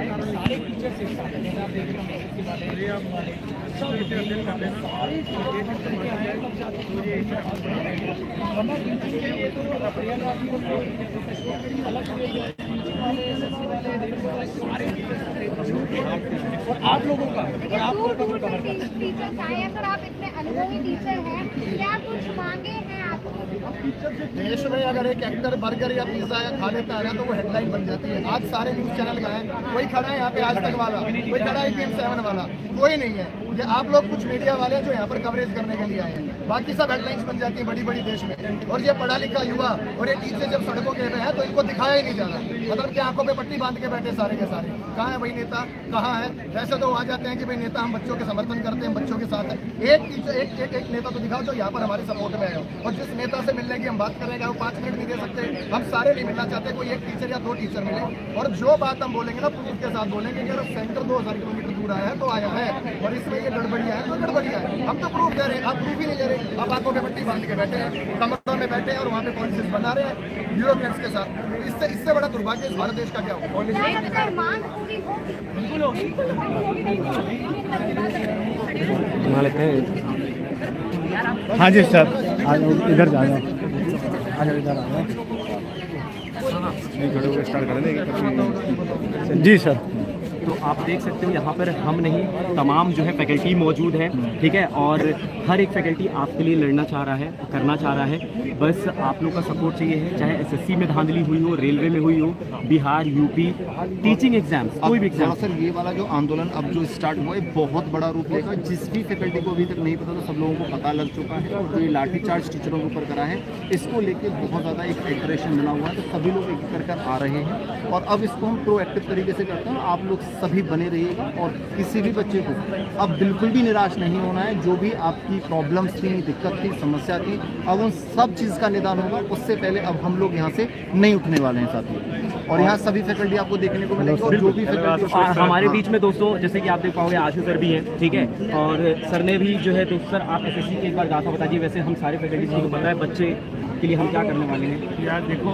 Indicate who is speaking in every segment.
Speaker 1: सारे टीचर्स एक साथ हैं, आप देख रहे और आप लोगों का और आप लोगों का
Speaker 2: टीचर्स आए हैं, सर आप इतने अनुभवी टीचर हैं, क्या कुछ मांगे हैं आपको?
Speaker 3: देश में अगर एक एक्टर बर्गर या पिज्जा या खा लेता है ना तो वो हेडलाइन बन जाती है। आज सारे न्यूज चैनल का है, कोई खड़ा है यहाँ पे आज तक वाला, कोई खड़ा है PM7 वाला, कोई नहीं है। ये आप लोग कुछ मीडिया वाले जो यहाँ पर कवरेज करने के लिए आए हैं, बाकी सब हेडलाइंस बन जाती है बड़ी बड़ी देश में। और ये पढ़ा लिखा युवा और ये टीचर जब सड़कों के पे हैं तो इनको दिखाया ही नहीं जा रहा, मतलब कि आंखों पे पट्टी बांध के बैठे सारे के सारे। कहाँ है भाई नेता, कहाँ है? वैसे तो आ जाते हैं कि भाई नेता हम बच्चों के समर्थन करते हैं, बच्चों के साथ है। एक टीचर एक नेता तो दिखाओ जो यहाँ पर हमारे सपोर्ट में है। और जिस नेता से मिलने की हम बात करेंगे वो 5 मिनट नहीं दे सकते, हम सारे नहीं मिलना चाहते, कोई एक टीचर या 2 टीचर मिले। और जो बात हम बोलेंगे ना प्रूफ के साथ बोलेंगे कि अगर सेंटर 2000 किलोमीटर दूर आया है तो आया है, और इसमें ये गड़बड़िया है तो गड़बड़िया है। हम तो प्रूफ दे रहे हैं, आप प्रूफ ही नहीं दे रहे। आप आंखों पे पट्टी बांध के बैठे हैं, कमरों में बैठे हैं और वहाँ पे पॉलिसीज बना रहे हैं ब्यूरोक्रेट्स के साथ। इससे बड़ा दुर्भाग्य इस भारत देश का क्या होगा?
Speaker 1: बिल्कुल होगी।
Speaker 4: हाँ जी सर, इधर जा रहा इधर आ जी सर।
Speaker 5: तो आप देख सकते हो यहाँ पर हम नहीं, तमाम जो है फैकल्टी मौजूद है, ठीक है। और हर एक फैकल्टी आपके लिए लड़ना चाह रहा है, करना चाह रहा है। बस आप लोग का सपोर्ट चाहिए है, चाहे SSC में धांधली हुई हो, रेलवे में हुई हो, बिहार, UP, टीचिंग एग्जाम, कोई भी एग्जाम।
Speaker 6: सर ये वाला जो आंदोलन अब जो स्टार्ट हुआ है बहुत बड़ा रूप लेगा। जिस भी फैकल्टी को अभी तक नहीं पता तो सब लोगों को पता लग चुका है। और जो ये लाठीचार्ज टीचरों के ऊपर करा है, इसको लेके बहुत ज़्यादा एक एग्रेशन बना हुआ है। तो सभी लोग एक कर आ रहे हैं और अब इसको हम प्रोएक्टिव तरीके से करते हैं। आप लोग सभी बने रहिएगा और किसी भी बच्चे को अब बिल्कुल भी निराश नहीं होना है। जो भी आपकी प्रॉब्लम्स थी, दिक्कत थी, समस्या थी, अब उन सब चीज़ का निदान होगा। उससे पहले अब हम लोग यहाँ से नहीं उठने वाले हैं साथियों। और यहाँ सभी फैकल्टी आपको देखने को मिलेगी। और जो भी फैकल्टी
Speaker 5: हमारे बीच में दोस्तों, जैसे कि आप देख पाओगे आशु सर भी हैं, ठीक है। और सर ने भी जो है, तो सर आप SSC की एक बार गाथा बता दीजिए। वैसे हम सारे फैकल्टी को पता है बच्चे के लिए हम क्या करने वाले हैं।
Speaker 4: यार देखो,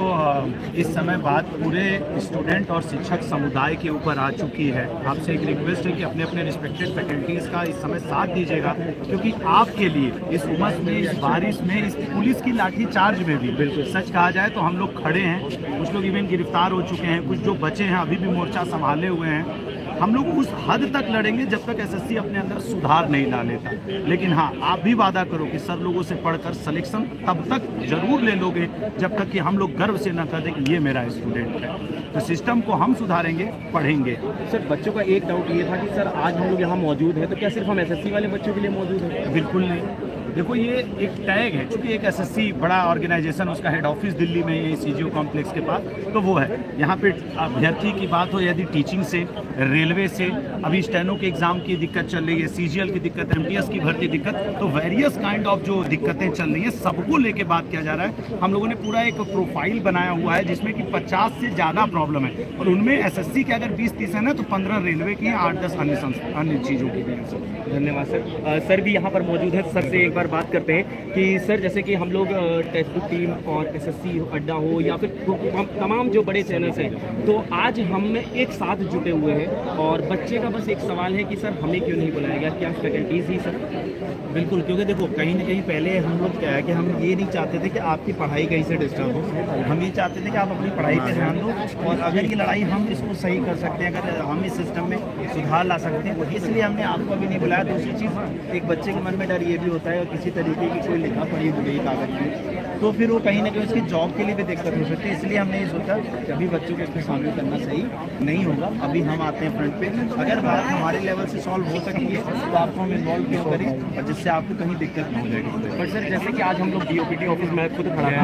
Speaker 4: इस समय बात पूरे स्टूडेंट और शिक्षक समुदाय के ऊपर आ चुकी है। आपसे एक रिक्वेस्ट है कि अपने अपने रिस्पेक्टेड फैकल्टीज़ का इस समय साथ दीजिएगा, क्योंकि आपके लिए इस उमस में, इस बारिश में, इस पुलिस की लाठी चार्ज में भी बिल्कुल सच कहा जाए तो हम लोग खड़े हैं। कुछ लोग इवन गिरफ्तार हो चुके हैं, कुछ जो बचे हैं अभी भी मोर्चा संभाले हुए हैं। हम लोग उस हद तक लड़ेंगे जब तक SSC अपने अंदर सुधार नहीं ला लेता। लेकिन हाँ, आप भी वादा करो कि सर लोगों से पढ़कर सिलेक्शन तब तक जरूर ले लोगे जब तक कि हम लोग गर्व से न कर दें कि ये मेरा स्टूडेंट है। तो सिस्टम को हम सुधारेंगे, पढ़ेंगे।
Speaker 5: सर बच्चों का एक डाउट ये था कि सर आज हम लोग यहाँ मौजूद हैं तो क्या सिर्फ हम SSC वाले बच्चों के लिए मौजूद हैं?
Speaker 4: बिल्कुल नहीं। देखो ये एक टैग है, क्योंकि एक SSC बड़ा ऑर्गेनाइजेशन, उसका हेड ऑफिस दिल्ली में है CGO कॉम्प्लेक्स के पास, तो वो है। यहाँ पे अभ्यर्थी की बात हो यदि टीचिंग से, रेलवे से, अभी स्टेनो के एग्जाम की दिक्कत चल रही है, CGL की दिक्कत, MTS की भर्ती दिक्कत, तो वेरियस काइंड ऑफ जो दिक्कतें चल रही हैं सबको लेके बात किया जा रहा है। हम लोगों ने पूरा एक प्रोफाइल बनाया हुआ है जिसमें कि 50 से ज़्यादा प्रॉब्लम है, और उनमें SSC के अगर 20-30 है ना तो 15 रेलवे की हैं, 8-10 अन्य चीज़ों की भी हैं।
Speaker 5: धन्यवाद सर। सर भी यहाँ पर मौजूद है। सर से एक बार बात करते हैं कि सर जैसे कि हम लोग टेक्स्ट बुक टीम और SSC अड्डा हो या फिर तमाम जो बड़े चैनल्स हैं, तो आज हम एक साथ जुटे हुए हैं। और बच्चे का बस एक सवाल है कि सर हमें क्यों नहीं बुलाया गया, क्या फैकल्टीज ही सर?
Speaker 7: बिल्कुल, क्योंकि देखो कहीं ना कहीं पहले हम लोग क्या है कि हम ये नहीं चाहते थे कि आपकी पढ़ाई कहीं से डिस्टर्ब हो। हम ये चाहते थे कि आप अपनी पढ़ाई पे ध्यान दो, और अगर ये लड़ाई हम इसको सही कर सकते हैं, अगर हम इस सिस्टम में सुधार ला सकते हैं, इसलिए हमने आपको अभी नहीं बुलाया। दूसरी चीज़, एक बच्चे के मन में डर ये भी होता है और किसी तरीके की कोई लिखा पढ़ी हो गई कागज में, तो फिर वो कहीं ना कहीं उसकी जॉब के लिए भी दिक्कत हो सकती है। इसलिए हमने ये सोचा कि अभी बच्चों को इसमें शामिल करना सही नहीं होगा। अभी हम आते हैं फ्रंट पे, अगर बात हमारे लेवल से सॉल्व हो सकती है तो आपको हम इन्वॉल्व क्यों करें, और जिससे आपको कहीं दिक्कत नहीं हो जाएगी।
Speaker 5: बट सर जैसे कि आज हम लोग DOPT ऑफिस में खुद खड़ा था,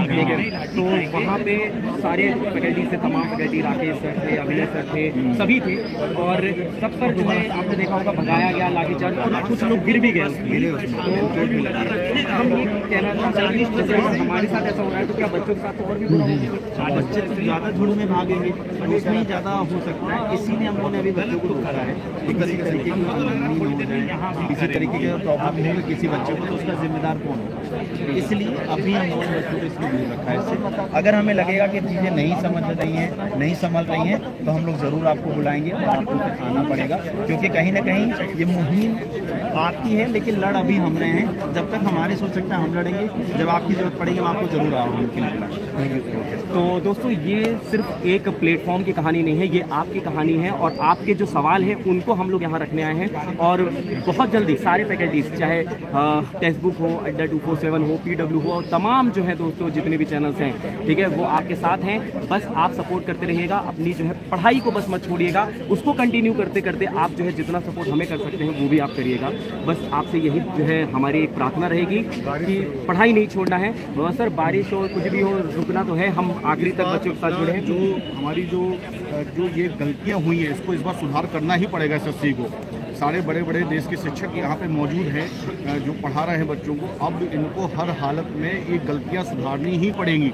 Speaker 5: तो वहाँ पे सारे फैकल्टी से, तमाम फैकल्टी, राकेश सर थे, अभिनय सर थे, सभी थे, और सब पर जो है आपने देखा होगा भगाया गया, लाठीचार्ज, और कुछ लोग गिर भी गए। तो हम ये कहना चाहते हैं कि हमारी हमारे साथ ऐसा हो रहा है तो क्या बच्चों के साथ और भी बुरा होगा?
Speaker 7: बच्चे तो ज़्यादा झुंड में भागेंगे तो उसमें ही ज़्यादा हो सकता है। इसीलिए हम लोगों ने अभी बच्चों को करा है कि किसी तरीके की मनमानी न हो जाए, किसी तरीके का प्रॉब्लम नहीं हो किसी बच्चे को, तो उसका जिम्मेदार कौन हो। इसलिए अभी हम लोगों ने बच्चों को इसमें दूर रखा है इससे। अगर हमें लगेगा कि चीज़ें नहीं समझ रही हैं, नहीं संभल रही हैं, तो हम लोग ज़रूर आपको बुलाएंगे और आपको आना पड़ेगा, क्योंकि कहीं ना कहीं ये मुहिम आती है लेकिन लड़ अभी हम रहे हैं। जब तक हमारे सोच सकते हैं हम लड़ेंगे, जब आपकी जरूरत पड़ेगी हम आपको जरूर आओगे।
Speaker 5: तो दोस्तों ये सिर्फ एक प्लेटफॉर्म की कहानी नहीं है, ये आपकी कहानी है और आपके जो सवाल हैं उनको हम लोग यहाँ रखने आए हैं। और बहुत जल्दी सारे फैकल्टीज, चाहे टेक्स्ट बुक हो, अड्डा 247 हो, PW हो, तमाम जो है दोस्तों जितने भी चैनल्स हैं, ठीक है, वो आपके साथ हैं। बस आप सपोर्ट करते रहिएगा, अपनी जो है पढ़ाई को बस मत छोड़िएगा, उसको कंटिन्यू करते करते आप जो है जितना सपोर्ट हमें कर सकते हैं वो भी आप करिएगा। बस आपसे यही जो है हमारी एक प्रार्थना रहेगी कि पढ़ाई नहीं छोड़ना है। सर बारिश हो कुछ भी हो, रुकना तो है, हम आखिरी तक बच्चों के साथ जुड़े हैं।
Speaker 6: जो हमारी जो ये गलतियां हुई है इसको इस बार सुधार करना ही पड़ेगा एसएससी को। सारे बड़े बड़े देश के शिक्षक यहाँ पे मौजूद हैं जो पढ़ा रहे हैं बच्चों को। अब इनको हर हालत में ये गलतियाँ सुधारनी ही पड़ेंगी।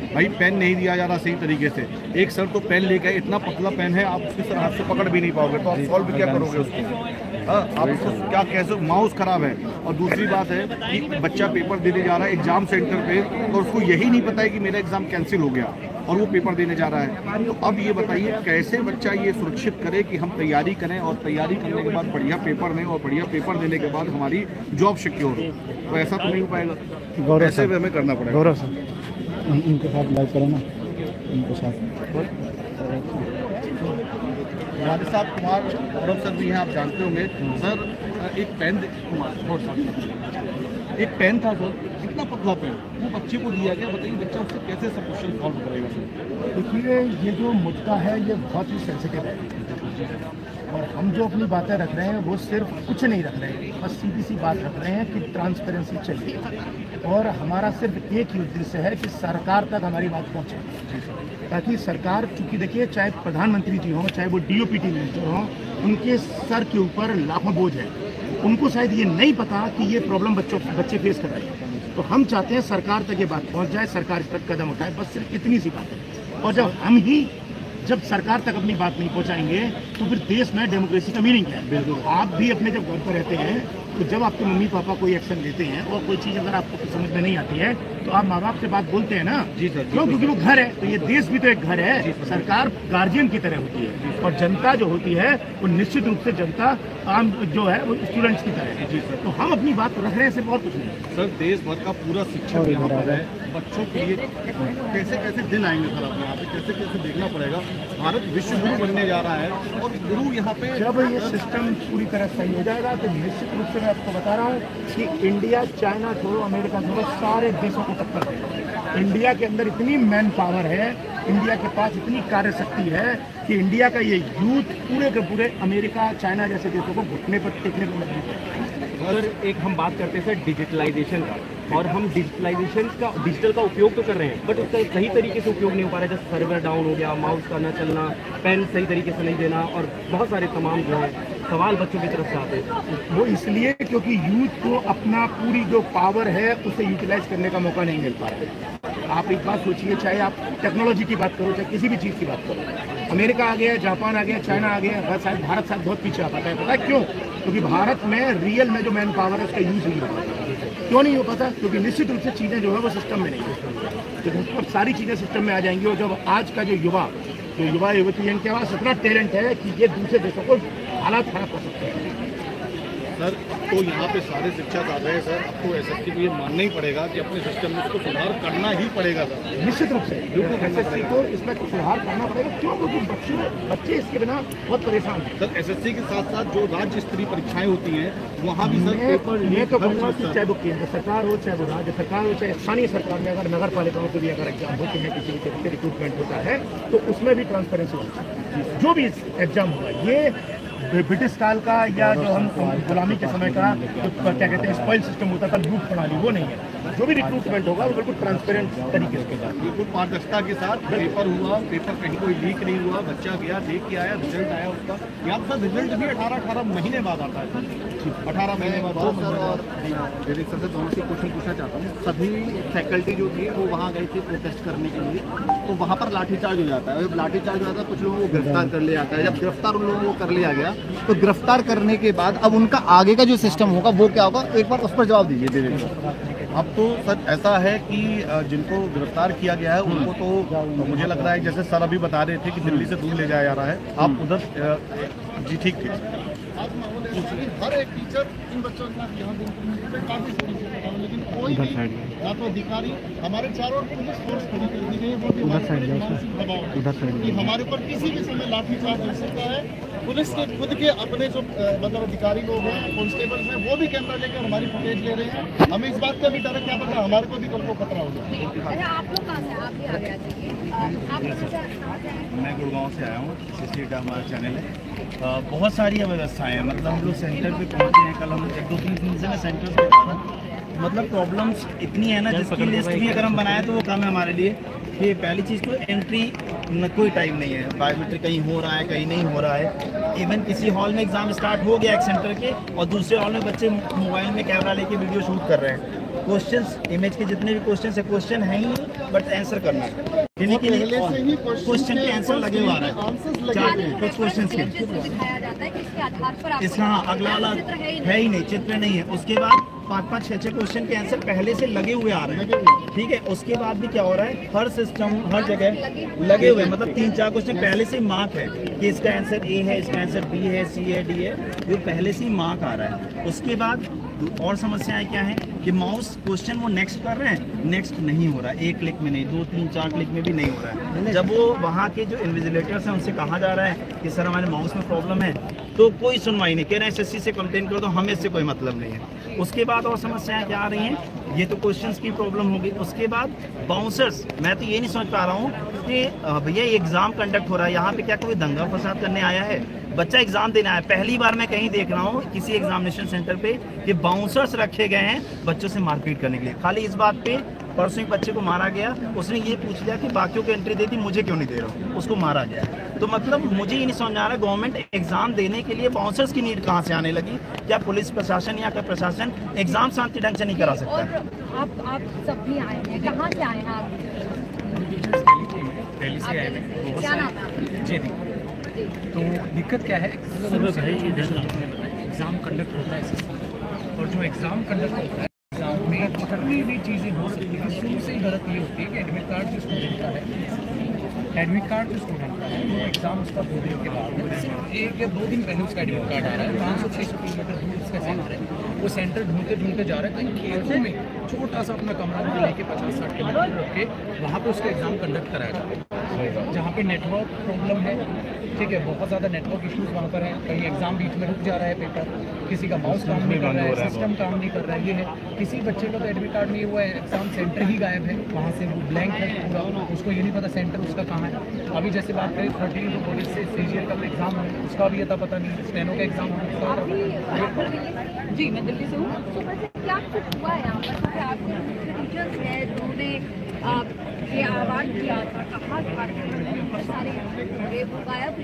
Speaker 6: भाई पेन नहीं दिया जा रहा सही तरीके से, एक सर तो पेन लेके इतना पतला पेन है आप उसके हाथ से पकड़ भी नहीं पाओगे, तो आप सॉल्व क्या करोगे उसको? आप उसको क्या कैसे, माउस खराब है। और दूसरी बात है कि बच्चा पेपर देने जा रहा है एग्जाम सेंटर पे और उसको यही नहीं पता है कि मेरा एग्जाम कैंसिल हो गया और वो पेपर देने जा रहा है। तो अब ये बताइए कैसे बच्चा ये सुरक्षित करे कि हम तैयारी करें और तैयारी करने के बाद बढ़िया पेपर दें और बढ़िया पेपर देने के बाद हमारी जॉब सिक्योर हो। तो ऐसा तो नहीं हो पाएगा, ऐसे भी हमें करना पड़ेगा।
Speaker 7: गौरव सर उनके साथ लाइव करें ना, उनके साथ
Speaker 6: हमारे साथ कुमार गौरव सर भी हैं, आप जानते होंगे। सर एक पेन एक पेन था सर, इतना पतला पेन, वो बच्चे को दिया गया, बताइए बच्चा उससे कैसे सब क्वेश्चन सॉल्व करेगा सर?
Speaker 8: देखिए ये जो मुद्दा है ये बहुत ही सेंसिटिव है और हम जो अपनी बातें रख रहे हैं वो सिर्फ कुछ नहीं रख रहे हैं, बस सीधी सी बात रख रहे हैं कि ट्रांसपेरेंसी चाहिए और हमारा सिर्फ एक ही उद्देश्य है कि सरकार तक हमारी बात पहुंचे, ताकि सरकार, चूँकि देखिए चाहे प्रधानमंत्री जी हों चाहे वो DOPT मिनिस्टर हों, उनके सर के ऊपर लाखों बोझ है, उनको शायद ये नहीं पता कि ये प्रॉब्लम बच्चे फेस कर रहे हैं। तो हम चाहते हैं सरकार तक ये बात पहुंच जाए, सरकार इस पर कदम उठाए, बस सिर्फ इतनी सी बात है। और जब सरकार तक अपनी बात नहीं पहुंचाएंगे तो फिर देश में डेमोक्रेसी का मीनिंग है। बिल्कुल, आप भी अपने जब घर पर रहते हैं तो जब आपके मम्मी पापा कोई एक्शन लेते हैं और कोई चीज़ अगर आपको समझ में नहीं आती है तो आप माँ बाप से बात बोलते हैं ना। जी सर। क्यों? क्योंकि वो घर है, तो ये देश भी तो एक घर है। सरकार गार्जियन की तरह होती है और जनता जो होती है वो निश्चित रूप से जनता आम जो है वो स्टूडेंट्स की तरह है। जी सर। तो हम अपनी बात रख रहे हैं, सिर्फ और कुछ नहीं।
Speaker 6: सर देश भर का पूरा शिक्षक यहाँ पर है, बच्चों के लिए कैसे कैसे दिन आएंगे सर आप यहाँ पे, कैसे कैसे देखना पड़ेगा? भारत विश्व गुरु बनने जा रहा है और गुरु यहाँ पे
Speaker 8: जब ये सिस्टम पूरी तरह सही हो जाएगा तो निश्चित रूप से मैं आपको बता रहा हूँ कि इंडिया, चाइना छोड़ो, अमेरिका छोड़ो, सारे देशों को टक्कर देगा। इंडिया के अंदर इतनी मैन पावर है, इंडिया के पास इतनी कार्य शक्ति है कि इंडिया का ये यूथ पूरे के पूरे अमेरिका, चाइना जैसे देशों को घुटने पर टेकने पर मजबूर है।
Speaker 5: सर एक हम बात करते हैं सर डिजिटलाइजेशन का, और हम डिजिटल का उपयोग तो कर रहे हैं बट उसका सही तरीके से उपयोग नहीं हो पा रहा है। जैसे सर्वर डाउन हो गया, माउस का न चलना, पेन सही तरीके से नहीं देना और बहुत सारे तमाम जो है सवाल बच्चों की तरफ से आते हैं।
Speaker 8: वो इसलिए क्योंकि यूथ को अपना पूरी जो पावर है उसे यूटिलाइज करने का मौका नहीं मिल पा रहा है। आप एक बात सोचिए, चाहे आप टेक्नोलॉजी की बात करो, चाहे किसी भी चीज़ की बात करो, अमेरिका आ गया, जापान आ गया, चाइना आ गया, शायद भारत साथ बहुत पीछे आ पाता है। पता है क्यों? क्योंकि भारत में रियल में जो मैन पावर है उसका यूज नहीं हो पाता। क्यों नहीं हो पाता? क्योंकि निश्चित रूप से चीज़ें जो है वो सिस्टम में नहीं है। तो अब सारी चीज़ें सिस्टम में आ जाएंगी और जब आज का जो युवा युवती है, इनके पास इतना टैलेंट है कि ये दूसरे देशों को हालात खराब कर सकते हैं।
Speaker 6: सर तो यहाँ पे सारे शिक्षक आ गए सर, आपको एसएससी को ये मानना ही पड़ेगा कि अपने सिस्टम में इसको सुधार करना ही पड़ेगा सर।
Speaker 8: निश्चित रूप से एसएससी को इसमें सुधार करना पड़ेगा। क्यों? क्योंकि बच्चे इसके बिना बहुत परेशान हैं।
Speaker 6: सर एसएससी के साथ साथ जो राज्य स्तरीय परीक्षाएं होती हैं वहाँ भी सर पेपर
Speaker 8: मैं तो कहूँगा कि चाहे वो केंद्र सरकार हो, चाहे वो राज्य सरकार हो, चाहे स्थानीय सरकार में अगर नगर पालिकाओं के भी अगर एग्जाम होते हैं, किसी भी तरीके से रिक्रूटमेंट होता है तो उसमें भी ट्रांसपेरेंसी होनी चाहिए। जो भी एग्जाम होगा, ये ब्रिटिश काल का या जो हम गुलामी के समय का जो क्या कहते हैं स्पॉइल सिस्टम होता था, लूट प्रणाली, वो नहीं है। जो भी रिक्रूटमेंट होगा वो बिल्कुल ट्रांसपेरेंट तरीके से होगा,
Speaker 6: बिल्कुल पारदर्शिता के साथ पेपर हुआ, पेपर कहीं कोई लीक नहीं हुआ, बच्चा गया देख के आया, रिजल्ट आया उसका। यहाँ पर रिजल्ट भी 18 महीने बाद आता है, 18 महीने बाद। सर और डेरिक सर से दोनों से क्वेश्चन पूछना चाहता हूँ। सभी फैकल्टी जो थी वो वहाँ गई थी प्रोटेस्ट करने के लिए, तो वहाँ पर लाठीचार्ज हो जाता है। जब लाठीचार्ज हो जाता है कुछ लोगों को गिरफ्तार कर लिया जाता है। जब गिरफ्तार उन लोगों को कर लिया गया तो गिरफ्तार करने के बाद अब उनका आगे का जो सिस्टम होगा वो क्या होगा, एक बार उस पर जवाब दीजिए डेरिक सर।
Speaker 7: अब तो सर ऐसा है कि जिनको गिरफ्तार किया गया है उनको तो मुझे लग रहा है, जैसे सर अभी बता रहे थे कि दिल्ली से दूर ले जाया जा रहा है। आप उधर जी ठीक है।
Speaker 3: हर एक टीचर इन बच्चों के साथ यहाँ काफी लेकिन कोई या तो अधिकारी, हमारे चारों पुलिस फोर्स खड़ी कर दी गई है, कि हमारे ऊपर किसी भी समय लाठीचार्ज हो सकता है। पुलिस के खुद के अपने जो मतलब अधिकारी लोग हैं, कांस्टेबल हैं, वो भी कैमरा लेकर हमारी फुटेज ले रहे हैं। हमें इस बात का भी डर है, क्या पता हमारे को भी कल को खतरा हो जाए।
Speaker 2: अच्छा, आप लोग कहाँ से? आप भी आ गया
Speaker 7: मैं गुड़गांव से आया हूँ, CCT हमारा चैनल है। बहुत सारी व्यवस्थाएं हैं, मतलब हम लोग सेंटर पे पहुँचे हैं। कल हम 1-2-3 दिन से मैं सेंटर पे आ रहा हूँ। मतलब प्रॉब्लम्स इतनी है ना, जिसकी लिस्ट भी अगर हम बनाए तो वो कम है हमारे लिए। कि पहली चीज़ तो एंट्री न कोई टाइम नहीं है, बायोमेट्रिक कहीं हो रहा है कहीं नहीं हो रहा है। इवन किसी हॉल में एग्ज़ाम स्टार्ट हो गया एक सेंटर के, और दूसरे हॉल में बच्चे मोबाइल में कैमरा लेके वीडियो शूट कर रहे हैं। क्वेश्चंस, इमेज के जितने भी क्वेश्चंस है, क्वेश्चन है ही बट आंसर करना है। क्वेश्चन के आंसर लगे हुआ है कुछ क्वेश्चन के, इसका अगला वाला है ही नहीं, चित्र नहीं है। उसके बाद 5-5, 6-6 क्वेश्चन के आंसर पहले से लगे हुए आ रहे हैं, ठीक है। उसके बाद भी क्या हो रहा है, हर सिस्टम हर जगह लगे हुए, मतलब 3-4 क्वेश्चन पहले से मार्क है कि इसका आंसर A है, इसका आंसर B है, C है, D है, जो पहले से ही मार्क आ रहा है। उसके बाद और समस्याएं क्या है कि माउस क्वेश्चन वो नेक्स्ट कर रहे हैं, नेक्स्ट नहीं हो रहा है, 1 क्लिक में नहीं, 2-3-4 क्लिक में भी नहीं हो रहा है। जब वो वहाँ के जो इन्विजिलेटर्स हैं उनसे कहा जा रहा है कि सर हमारे माउस में प्रॉब्लम है, तो कोई सुनवाई नहीं, कह रहे हैं SSC से कंप्लेन करो, तो हमें इससे कोई मतलब नहीं है। उसके बाद और समस्याएं क्या आ रही हैं, ये तो क्वेश्चंस की प्रॉब्लम होगी। उसके बाद बाउंसर्स, मैं तो ये नहीं समझ पा रहा हूँ कि भैया एग्जाम कंडक्ट हो रहा है, यहाँ पे क्या कोई दंगा फसाद करने आया है? बच्चा एग्जाम देना है। पहली बार मैं कहीं देख रहा हूँ किसी एग्जामिनेशन सेंटर पे कि बाउंसर्स रखे गए हैं बच्चों से मारपीट करने के लिए। खाली इस बात पे, परसों एक बच्चे को मारा गया, उसने ये पूछ लिया कि बाकियों को एंट्री दे दी, मुझे क्यों नहीं दे रहा हूँ, उसको मारा गया। तो मतलब मुझे ये नहीं समझ आ रहा, गवर्नमेंट एग्जाम देने के लिए बाउंसर्स की नीड कहाँ से आने लगी? क्या पुलिस प्रशासन या प्रशासन एग्जाम शांति ढंग से नहीं करा सकता?
Speaker 2: आप सब भी आए हैं, कहाँ से आए हैं आप?
Speaker 1: दिल्ली से आए हैं।
Speaker 2: क्या नाम है?
Speaker 1: जी तो दिक्कत क्या है, एग्ज़ाम कंडक्ट होता है और जो एग्ज़ाम कंडक्ट होता है एग्जाम में जितनी भी चीज़ें हो सकती है, शुरू से ही गलत ये होती है कि एडमिट कार्ड जो स्टूडेंट का है, एडमिट कार्ड जो स्टूडेंट का है, वो एग्ज़ाम उसका 2 दिन के बाद सिर्फ 1 या 2 दिन पहले उसका एडमिट कार्ड आ रहा है। 500-600 किलोमीटर दूर उसका सेंटर है, वो सेंटर ढूंढते जा रहा है कहीं खेतों में, छोटा सा अपना कमरा लेके 50-60 किलोमीटर रख के वहाँ पर उसका एग्ज़ाम कंडक्ट कराया जाता है, जहाँ पे नेटवर्क प्रॉब्लम है, ठीक है, बहुत ज़्यादा नेटवर्क इश्यूज़ वहाँ पर है। कहीं एग्ज़ाम बीच में रुक जा रहा है पेपर, किसी का माउस काम नहीं कर रहा है, सिस्टम काम नहीं कर रहा है, ये है। किसी बच्चे का तो एडमिट कार्ड नहीं हुआ है, एग्ज़ाम सेंटर ही गायब है, वहाँ से वो ब्लैंक है पूरा, उसको ये नहीं पता सेंटर उसका कहाँ है। अभी जैसे बात करें 13 तो कॉलेज से CGL का एग्ज़ाम है, उसका भी अता पता नहीं, स्टेनो का एग्ज़ाम है।
Speaker 2: जी, मैं दिल्ली से हूँ। सुबह से क्या कुछ हुआ है यहाँ पर? आपके टीचर्स हैं जिन्होंने ये आह्वान किया था, कहा बहुत सारे गायब,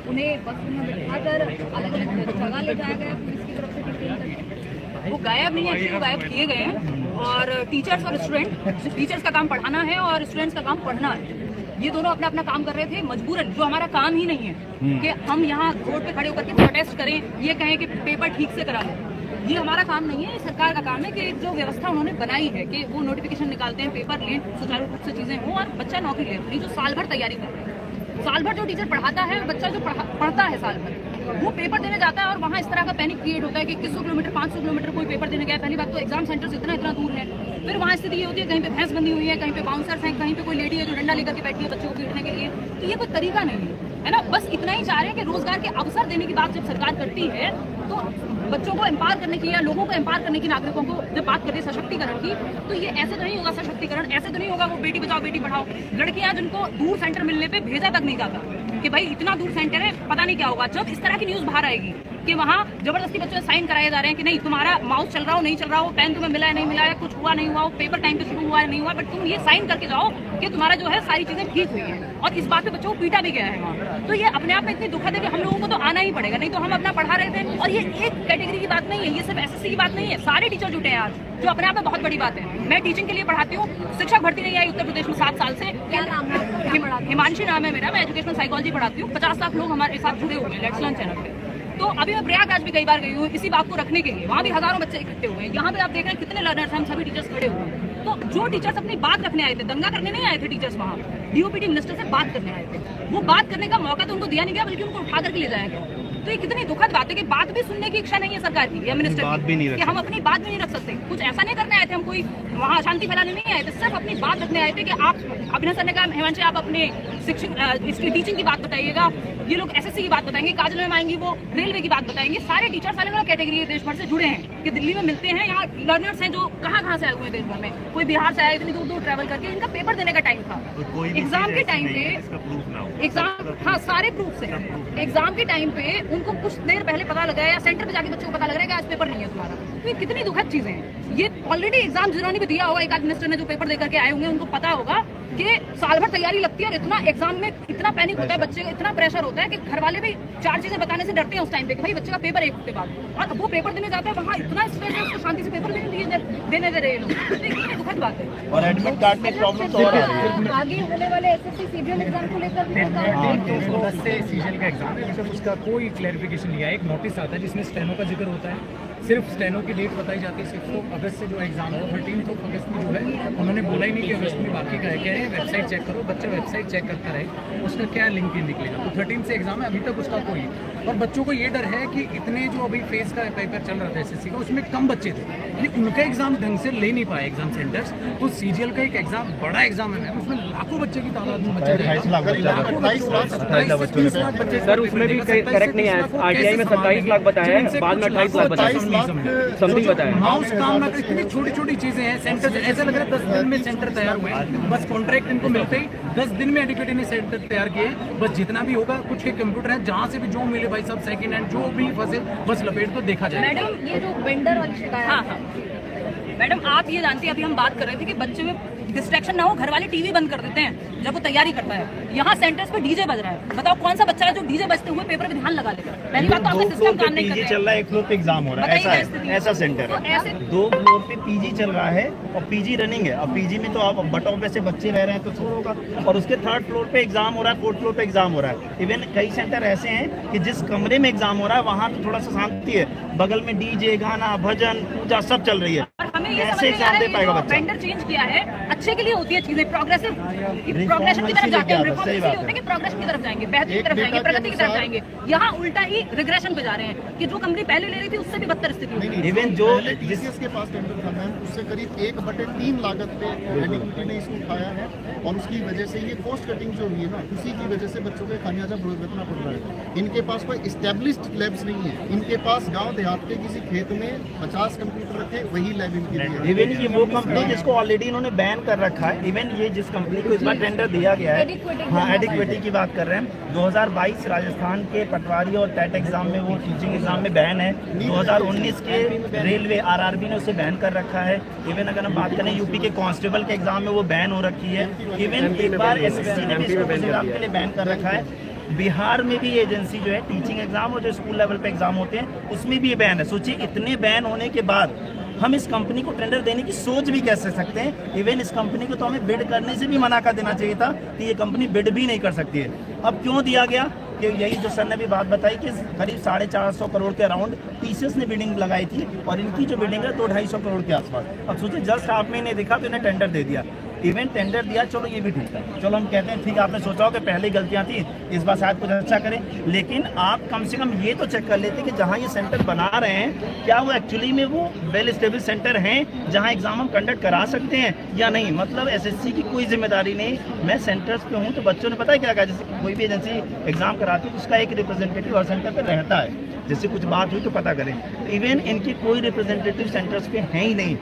Speaker 2: उन्हें बस में बिठाकर अलग अलग जगह ले जाया गया पुलिस की तरफ से डिटेन करके।
Speaker 9: वो गायब नहीं है, एक्चुअली गायब किए गए हैं। और टीचर्स और स्टूडेंट, टीचर्स का काम पढ़ाना है और स्टूडेंट्स का काम पढ़ना है। ये दोनों अपना अपना काम कर रहे थे मजबूरन, जो हमारा काम ही नहीं है कि हम यहाँ रोड पे खड़े होकर के प्रोटेस्ट करें, ये कहें कि पेपर ठीक से करा लें। ये हमारा काम नहीं है, सरकार का काम है कि जो व्यवस्था उन्होंने बनाई है कि वो नोटिफिकेशन निकालते हैं, पेपर लें, सुचारू रूप से चीजें हों और बच्चा नौकरी ले। नहीं जो साल भर तैयारी कर रहे हैं, साल भर जो टीचर पढ़ाता है, बच्चा जो पढ़ता है साल भर, वो पेपर देने जाता है और वहाँ इस तरह का पैनिक क्रिएट होता है कि 100 किलोमीटर 500 किलोमीटर कोई पेपर देने गया। पहली बात तो एग्जाम सेंटर से इतना दूर है, फिर वहाँ स्थिति ये होती है कहीं पे भैंस बंधी हुई है, कहीं पे बाउंसर्स हैं, कहीं पे कोई लेडी है जो डंडा लेकर के बैठी है बच्चों को पीटने के लिए। तो ये कोई तरीका नहीं है ना। बस इतना ही चाह रहे हैं कि रोजगार के अवसर देने की बात जब सरकार करती है तो बच्चों को एम्पावर करने की या लोगों को एम्पावर करने की, नागरिकों को जब बात करते हैं सशक्तिकरण की, तो ये ऐसे तो नहीं होगा सशक्तिकरण, ऐसे तो नहीं होगा वो बेटी बचाओ बेटी पढ़ाओ। लड़कियां जिनको दूर सेंटर मिलने पे भेजा तक नहीं जाता, कि भाई इतना दूर सेंटर है, पता नहीं क्या होगा। जब इस तरह की न्यूज बाहर आएगी कि वहाँ जबरदस्ती बच्चों से साइन कराए जा रहे हैं कि नहीं तुम्हारा माउस चल रहा हो नहीं चल रहा हो, पेन तुम्हें मिला है नहीं मिला है, कुछ हुआ नहीं हुआ, पेपर टाइम पे शुरू हुआ है नहीं हुआ, बट तुम ये साइन करके जाओ कि तुम्हारा जो है सारी चीजें ठीक हुई है, और इस बात पे बच्चों को पीटा भी गया है वहाँ। तो ये अपने आप में इतनी दुखद है कि हम लोगों को तो आना ही पड़ेगा, नहीं तो हम अपना पढ़ा रहे थे। और ये एक कैटेगरी की बात नहीं है, ये सिर्फ एसएससी की बात नहीं है, सारे टीचर जुटे हैं आज, जो अपने आप में बहुत बड़ी बात है। मैं टीचिंग के लिए पढ़ाती हूँ, शिक्षक भर्ती नहीं आई उत्तर प्रदेश में 7 साल से।
Speaker 2: क्या नाम है?
Speaker 9: हिमांशी नाम है मेरा, मैं एजुकेशनल साइकोलॉजी पढ़ाती हूँ। 50 लाख लोग हमारे साथ जुड़े हुए हैं लेट्स लर्न चैनल पे। तो अभी मैं प्रयागराज भी कई बार गई हूँ इसी बात को रखने के लिए, वहाँ भी हजारों बच्चे इकट्ठे हुए हैं। यहाँ पे आप देख रहे हैं कितने लर्नर्स हैं, हम सभी टीचर्स खड़े हुए हैं। तो जो टीचर्स अपनी बात रखने आए थे, दंगा करने नहीं आए थे टीचर्स, वहाँ डीओपीटी मिनिस्टर से बात करने आए थे, वो बात करने का मौका तो उनको दिया नहीं गया, बल्कि उनको उठा करके ले जाया गया। तो ये कितनी दुखद बात है कि बात भी सुनने की इच्छा नहीं है सरकार की या मिनिस्टर की, कि हम अपनी बात भी नहीं रख सकते। कुछ ऐसा नहीं करने आए थे हम, कोई वहाँ शांति फैलाने नहीं आए थे, सिर्फ अपनी बात रखने आए थे कि आप, अभिनव सर ने कहा हिमांशी आप अपने शिक्षक इसकी टीचिंग की बात बताइएगा, ये लोग एसएससी की बात बताएंगे, काजल मैम आएंगी वो रेलवे की बात बताएंगे। सारे टीचर्स अलग अलग कैटेगरी देश भर से जुड़े हैं कि दिल्ली में मिलते हैं, यहाँ लर्नर्स हैं जो कहाँ से आए हुए हैं देश भर में, कोई बिहार से आए, इतनी दूर दूर ट्रैवल करके। इनका पेपर देने का टाइम था, एग्जाम के टाइम पे, एग्जाम, हाँ सारे प्रूफ से, एग्जाम के टाइम पे उनको कुछ देर पहले पता लगा या सेंटर पे जाके बच्चों को पता लग रहा है कि आज पेपर नहीं है तुम्हारा। तो ये कितनी दुखद चीजें हैं। ये ऑलरेडी एग्जाम जिन्होंने भी दिया होगा, एक आध मिनिस्टर ने जो पेपर देकर के आए होंगे, उनको पता होगा कि साल भर तैयारी लगती है और इतना एग्जाम में इतना पैनिक होता है बच्चे को, इतना प्रेशर होता है कि घर वाले भी 4 चीजें बताने से डरते हैं उस टाइम पे कि भाई बच्चे का पेपर 1 हफ्ते बाद, और वो पेपर देने जाता है वहाँ इतना स्ट्रेस है, उसको शांति से पेपर देने दे रहे हैं। कितनी दुखद बात है।
Speaker 7: और एडमिट कार्ड में प्रॉब्लम तो और आ रही है।
Speaker 2: आगे होने वाले एसएससी सीजीएल एग्जाम को लेकर
Speaker 1: 10 से सीजीएल का एग्जाम है, मतलब उसका कोई क्लैरिफिकेशन नहीं है। एक नोटिस आता है जिसमें स्टेनो का जिक्र होता है, सिर्फ स्टेनो की डेट बताई जाती है 6 अगस्त से जो एग्जाम है 13 अगस्त में जो है, उन्होंने बोला ही नहीं कि अगस्त में बाकी का है। कह रहे हैं वेबसाइट चेक करो, बच्चा वेबसाइट चेक करता रहे, उसका क्या लिंक निकलेगा। तो 13 से एग्जाम है, अभी तक उसका कोई। और बच्चों को ये डर है कि इतने जो अभी फेज का पेपर चल रहा था एसएससी का, उसमें कम बच्चे थे, लेकिन उनका एग्जाम ढंग से ले नहीं पाए एग्जाम सेंटर्स। तो सीजीएल का एक एग्जाम बड़ा एग्जाम है मैम, उसमें लाखों बच्चे की तादाद में बच्चे
Speaker 5: सर, उसमें भी करेक्ट नहीं है, आरटीआई में 27 लाख बताया है, बाद में 28 लाख बताया समथिंग बताया।
Speaker 1: माउस काम ना करे, इतनी छोटी छोटी चीजें हैं। सेंटर ऐसा लग रहा है 10 दिन में सेंटर तैयार हुए हैं, बस कॉन्ट्रैक्ट इनको मिलते ही 10 दिन में एडुकेटी ने सेंटर तैयार किए। बस जितना भी होगा, कुछ के कंप्यूटर है, जहाँ से भी जो मिले भाई सब सेकंड हैंड जो भी फंसे बस लपेट तो देखा जाए।
Speaker 2: मैडम ये जो वेंडर वाली शिकायत,
Speaker 9: हाँ मैडम आप ये जानती हैं, अभी हम बात कर रहे थे कि बच्चे में डिस्ट्रैक्शन ना हो, घर वाले टीवी बंद कर देते हैं जब वो तैयारी करता है। यहाँ सेंटर्स पे डीजे बज रहा है, बताओ कौन सा बच्चा है जो डीजे बजते हुए पेपर पे ध्यान लगा लेगा। पहली बात तो आपका सिस्टम काम नहीं कर रहा है,
Speaker 7: चल रहा है, एक फ्लोर पे एग्जाम हो रहा है, ऐसा है, ऐसा सेंटर है। 2 फ्लोर पे पीजी चल रहा है और पीजी रनिंग है। अब पीजी में तो आप बटों पे से बच्चे रह रहे हैं तो छोड़ होगा, और उसके 3rd फ्लोर पे एग्जाम हो रहा है, 4th फ्लोर पे एग्जाम हो रहा है। इवन कई सेंटर ऐसे हैं कि जिस कमरे में एग्जाम हो रहा है वहाँ तो थोड़ा सा शांति है, बगल में डीजे, गाना, भजन, पूजा सब चल रही है।
Speaker 9: कैसे एग्जाम दे पाएगा बच्चा? वेंडर चेंज किया है, अच्छे के लिए होती है चीजें, प्रोग्रेसिव प्रोग्रेशन की तरफ जाके हम रिफॉर्म इसलिए होते हैं कि प्रोग्रेशन की तरफ जाएंगे, बेहतरी की तरफ जाएंगे, प्रगति की तरफ जाएंगे। यहाँ उल्टा ही रिग्रेशन पे जा रहे हैं कि जो कंपनी पहले ले रही थी उससे भी बदतर स्थिति होगी।
Speaker 6: इवन जो जीसीएस के पास टेंडर था मैम, उससे करीब 1/3 लागत पे एडुकेटी ने इसको उठाया है, और उसकी वजह से ये कॉस्ट कटिंग जो हुई है ना, उसी की वजह से बच्चों को खामियाजा भुगतना पड़ रहा है। इनके पास कोई एस्टेब्लिश्ड लैब्स नहीं है, इनके पास गाँव देहात के किसी खेत में 50 कंप्यूटर रखे, वही लैब इनके लिए।
Speaker 7: इवन ये वो कंपनी जिसको ऑलरेडी इन्होंने बैन कर रखा है, इवन ये जिस कंपनी को इस बार टेंडर दिया गया है, हाँ एडिक्विटी की बात कर रहे हैं, 2022 राजस्थान के पटवारी और टेट एग्जाम में वो टीचिंग एग्जाम में बैन है, 2019 के रेलवे आरआरबी ने उसे बैन कर रखा है। इवन अगर हम बात करें यूपी के कांस्टेबल के एग्जाम में वो बैन हो रखी है। इवन एक बार एसएससी ने भी इसको एग्जाम के लिए बैन कर रखा है। बिहार में भी एजेंसी जो है टीचिंग एग्जाम और जो स्कूल लेवल पे एग्जाम होते हैं उसमें भी ये बैन है। सोचिए इतने बैन होने के बाद हम इस कंपनी को टेंडर देने की सोच भी कैसे सकते हैं। इवन इस कंपनी को तो हमें बिड करने से भी मना कर देना चाहिए था कि ये कंपनी बिड भी नहीं कर सकती है। अब क्यों दिया गया कि यही जो सर ने भी बात बताई कि करीब 450 करोड़ के अराउंड टीसीएस ने बिडिंग लगाई थी और इनकी जो बिडिंग है 200-250 करोड़ के आसपास। अब सोचिए जस्ट आपने इन्हें देखा तो इन्हें टेंडर दे दिया, इवन टेंडर दिया, चलो ये भी ठीक है, चलो हम कहते हैं ठीक है आपने सोचा हो कि पहले गलतियां थी, इस बार शायद कुछ अच्छा करें, लेकिन आप कम से कम ये तो चेक कर लेते कि जहां ये सेंटर बना रहे हैं क्या वो एक्चुअली में वो वेल स्टेबल सेंटर हैं जहां एग्जाम हम कंडक्ट करा सकते हैं या नहीं। मतलब एसएससी की कोई जिम्मेदारी नहीं, मैं सेंटर्स पे हूँ तो बच्चों ने पता है क्या कहा, जैसे कोई भी एजेंसी एग्जाम कराती है उसका एक रिप्रेजेंटेटिव हर सेंटर पर रहता है, जैसे कुछ बात हुई तो पता करें। इवन इनकी कोई रिप्रेजेंटेटिव सेंटर्स पे है ही नहीं,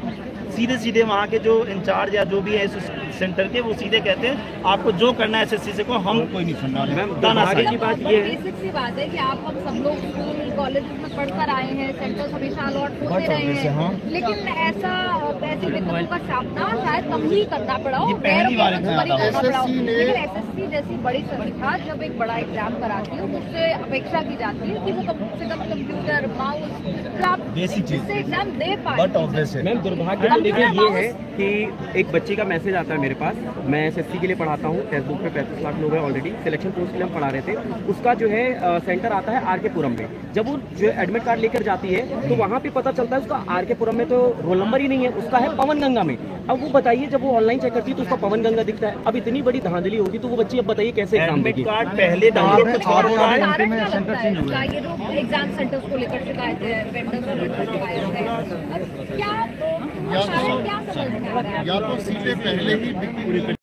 Speaker 7: सीधे सीधे वहाँ के जो इंचार्ज या जो भी है इस सेंटर के, वो सीधे कहते हैं आपको जो करना है SSC से को, हम कोई नहीं सुनना।
Speaker 5: आगे की बात ये है,
Speaker 2: बेसिक सी बात है कि आप हम सब लोग स्कूल कॉलेज में पढ़कर आए हैं, सेंटर्स हमेशा अलॉट होते रहे हैं, लेकिन ऐसी दिक्कतों का सामना शायद कम ही करना पड़ा हो, गैरों को करना पड़ा हो। लेकिन SSC जैसी बड़ी संस्था जब एक बड़ा एग्जाम कराती है, उससे अपेक्षा की जाती है कि वो कम से कम कंप्यूटर, माउस,
Speaker 7: बेसिक चीज
Speaker 2: से एग्जाम दे पाए।
Speaker 5: मैम दुर्भाग्य तो देखिए ये है कि एक बच्चे का मैसेज आता है मेरे पास, मैं SSC के लिए पढ़ाता हूँ, टेक्स्ट बुक पे 35 लाख लोग हैं ऑलरेडी, सिलेक्शन पोस्ट के लिए हम पढ़ा रहे थे, उसका जो है सेंटर आता है RK पुरम में। जब वो जो एडमिट कार्ड लेकर जाती है तो वहाँ पे पता चलता है उसका RK पुरम में तो रोल नंबर ही नहीं है, उसका है पवन गंगा में। अब वो बताइए जब वो ऑनलाइन चेक करती है तो उसका पवन गंगा दिखता है। अब इतनी बड़ी धांधली होगी तो वो बच्ची अब बताइए कैसे एग्जाम देगी।
Speaker 7: कार्ड पहले डाउनलोड कुछ और होता है,
Speaker 2: ये जो एग्जाम सेंटर्स को लेकर शिकायतें, वेंडर्स को लेकर शिकायत है, क्या समझ में आ रहा है?
Speaker 6: या तो सीटें पहले ही